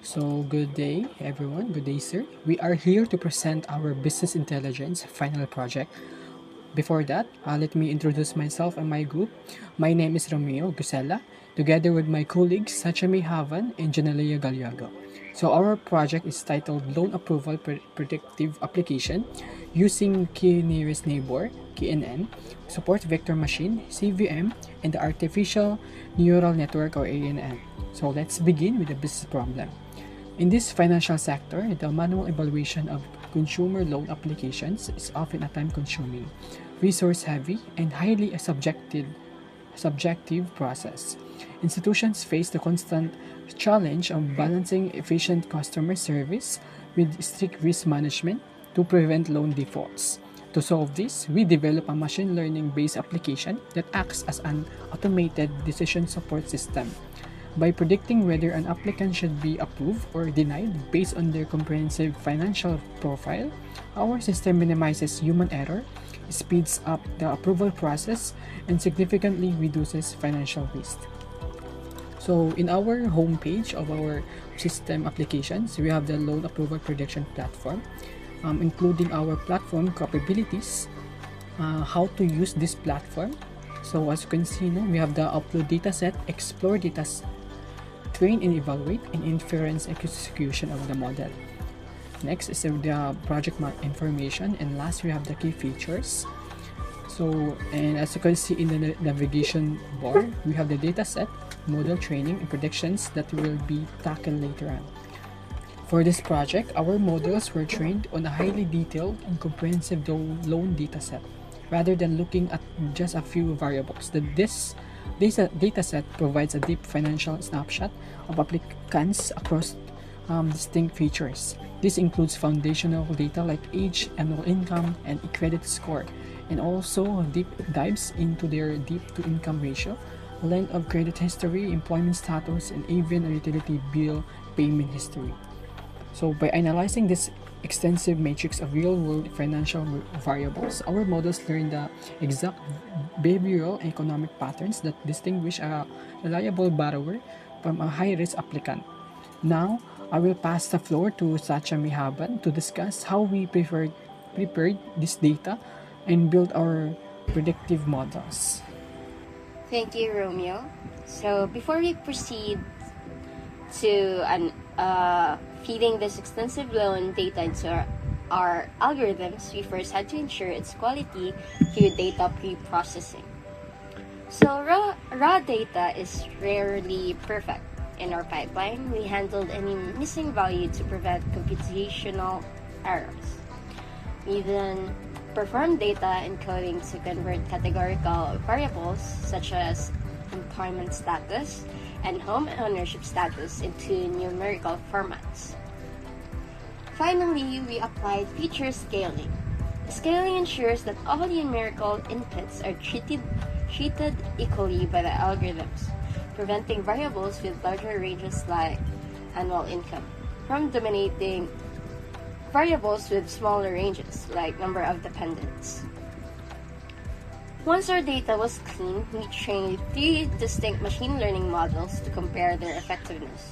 So, good day, everyone. Good day, sir. We are here to present our business intelligence final project. Before that, let me introduce myself and my group. My name is Romeo Gusela, together with my colleagues Sachami Havan and Janalia Galiaga. So, our project is titled Loan Approval Predictive Application using Key Nearest Neighbor, KNN, Support Vector Machine, CVM, and the Artificial Neural Network or ANN. So, let's begin with the business problem. In this financial sector, the manual evaluation of consumer loan applications is often a time-consuming, resource-heavy, and highly subjective process. Institutions face the constant challenge of balancing efficient customer service with strict risk management to prevent loan defaults. To solve this, we develop a machine learning-based application that acts as an automated decision support system. By predicting whether an applicant should be approved or denied based on their comprehensive financial profile, our system minimizes human error, speeds up the approval process, and significantly reduces financial risk. So, in our homepage of our system applications, we have the loan approval prediction platform, including our platform capabilities, how to use this platform. So, as you can see, we have the upload dataset, explore data, train and evaluate, and inference execution of the model. Next is the project information, and last we have the key features. So, and as you can see in the navigation bar, we have the dataset, model training, and predictions that will be tackled later on. For this project, our models were trained on a highly detailed and comprehensive loan dataset, rather than looking at just a few variables. This dataset provides a deep financial snapshot of applicants across distinct features. This includes foundational data like age, annual income, and credit score, and also deep dives into their debt-to-income ratio, length of credit history, employment status, and even a utility bill payment history. So, by analyzing this extensive matrix of real-world financial variables, our models learn the exact behavioral and economic patterns that distinguish a reliable borrower from a high-risk applicant. Now, I will pass the floor to Sacha Mihaban to discuss how we prepared this data and build our predictive models. Thank you, Romeo. So before we proceed to feeding this extensive loan data into our algorithms, we first had to ensure its quality through data pre-processing. So raw data is rarely perfect. In our pipeline, we handled any missing value to prevent computational errors. We then performed data encoding to convert categorical variables such as employment status and home ownership status into numerical formats. Finally, we applied feature scaling. Scaling ensures that all numerical inputs are treated equally by the algorithms, preventing variables with larger ranges like annual income from dominating variables with smaller ranges like number of dependents. Once our data was clean, we trained 3 distinct machine learning models to compare their effectiveness.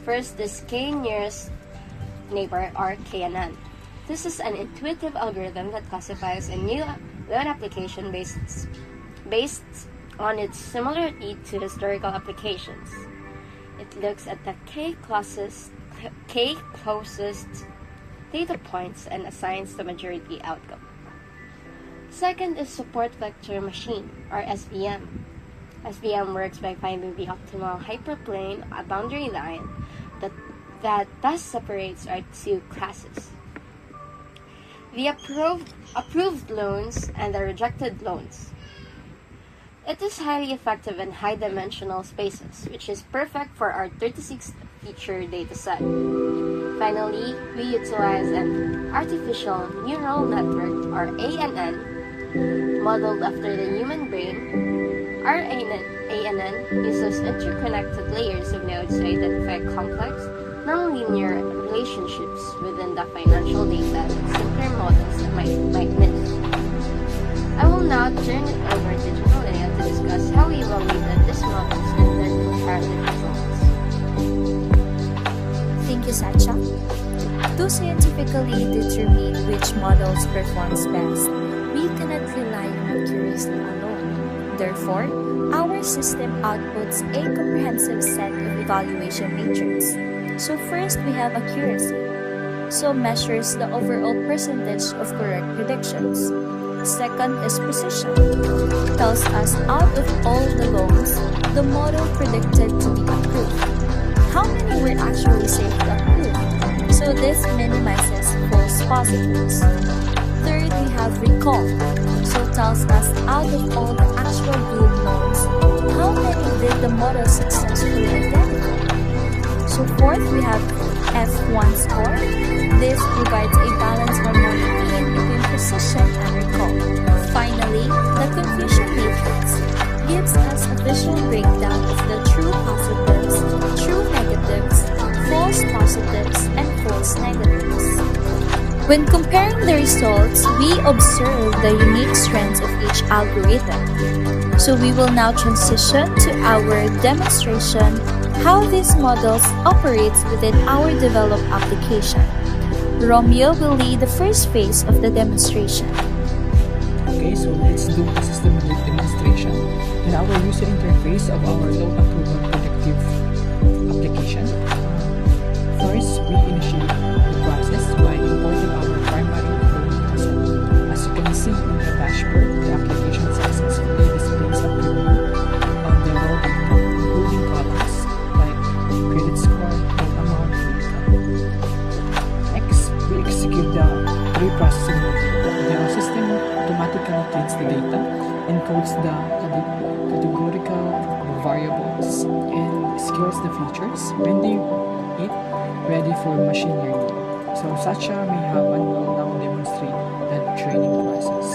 First is K-nearest neighbor or KNN. This is an intuitive algorithm that classifies a new loan application based on its similarity to historical applications. It looks at the K closest data points and assigns the majority outcome. Second is support vector machine, or SVM. SVM works by finding the optimal hyperplane, a boundary line that best separates our 2 classes: the approved loans and the rejected loans. It is highly effective in high-dimensional spaces, which is perfect for our 36-feature dataset. Finally, we utilize an artificial neural network, or ANN, modeled after the human brain. Our ANN uses interconnected layers of nodes to identify complex, nonlinear relationships within the financial data that simpler models might miss. I will now turn it over to Julia to discuss how we evaluated these models and their comparative results. you, Sacha. To scientifically determine which models performs best, we cannot rely on accuracy alone. Therefore, our system outputs a comprehensive set of evaluation metrics. So first, we have accuracy. So measures the overall percentage of correct predictions. Second is precision. Tells us out of all the loans, the model predicted to be approved, how many were actually safe to approve. So this minimizes false positives. Third, we have recall. So tells us out of all the actual good loans, how many did the model successfully identify. So fourth, we have F1 score. This provides a balanced harmonic mean between precision and recall. Finally, the confusion matrix gives us a visual breakdown of the true positives, true negatives, false positives, and false negatives. When comparing the results, we observe the unique strengths of each algorithm. So we will now transition to our demonstration how these models operates within our developed application. Romeo will lead the first phase of the demonstration. Okay, so let's do the systematic demonstration in our user interface of our loan approval predictive application. First, we initiate the process by importing our primary loan dataset. As you can see in the dashboard, the application successfully displays a preview of the raw data, including columns like credit score, loan amount, and income. Next, we execute the pre-processing logic. The system automatically cleans the data, encodes the categorical variables, and scales the features, rendering it ready for machine learning. So Sacha may have and will now demonstrate the training process.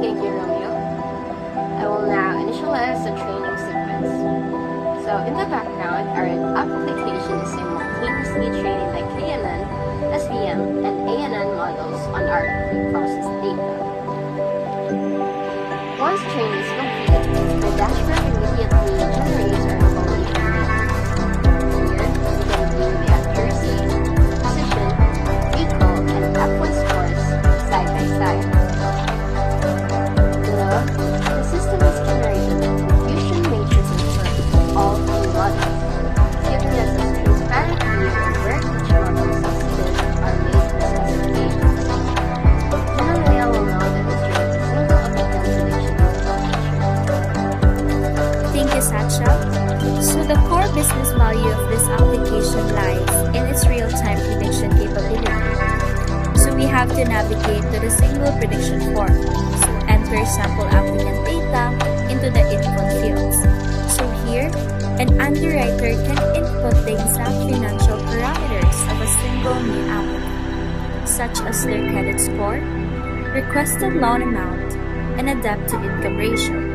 Thank you, Romeo. I will now initialize the training sequence. So in the background, our application is simultaneously training the KNN, SVM, and ANN models on our pre-processed data. Once training is complete, the dashboard immediately generates our evaluation matrix. Here, we can view the accuracy, precision, recall, and F1 scores side by side. Below, the system is generating the confusion matrices for all three models, giving us a transparent view of where each model succeeded or made misclassifications. Finally, I will now demonstrate a single applicant prediction application. Thank you, Sacha. So the core business value of this application lies in its real-time prediction capability. So we have to navigate to the single prediction form. So enter sample applicant data into the input fields. So here, an underwriter can input the exact financial parameters of a single new applicant, such as their credit score, requested loan amount, and a debt-to-income ratio.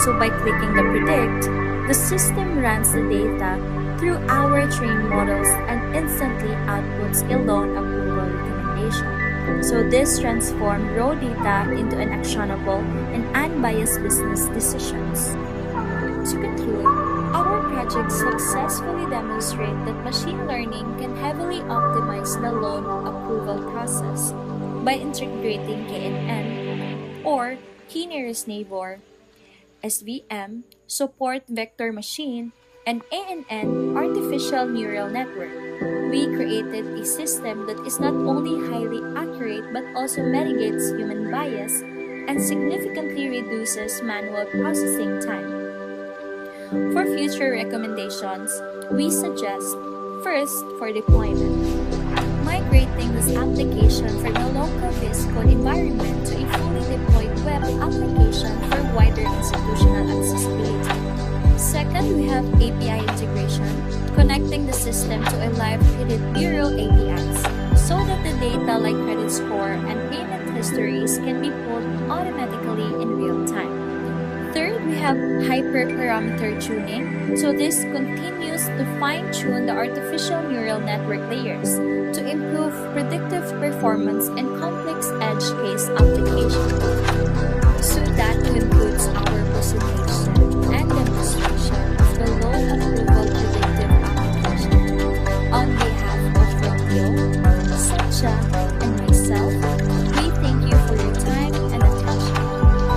So by clicking the predict, the system runs the data through our trained models and instantly outputs a loan approval recommendation. So this transforms raw data into an actionable and unbiased business decisions. To conclude, our project successfully demonstrates that machine learning can heavily optimize the loan approval process by integrating KNN or key nearest neighbor, SVM, support vector machine, and ANN artificial neural network. We created a system that is not only highly accurate but also mitigates human bias and significantly reduces manual processing time. For future recommendations, we suggest first for deployment, migrating this application from a local VS Code environment to a fully deployed web application for wider institutional accessibility. Second, we have API integration, connecting the system to a live credit bureau APIs so that the data like credit score and payment histories can be pulled automatically in real time. Third, we have hyperparameter tuning. So this continues to fine-tune the artificial neural network layers to improve predictive performance in complex edge case applications. So that concludes our presentation and demonstration of the loan approval predictive application. siya.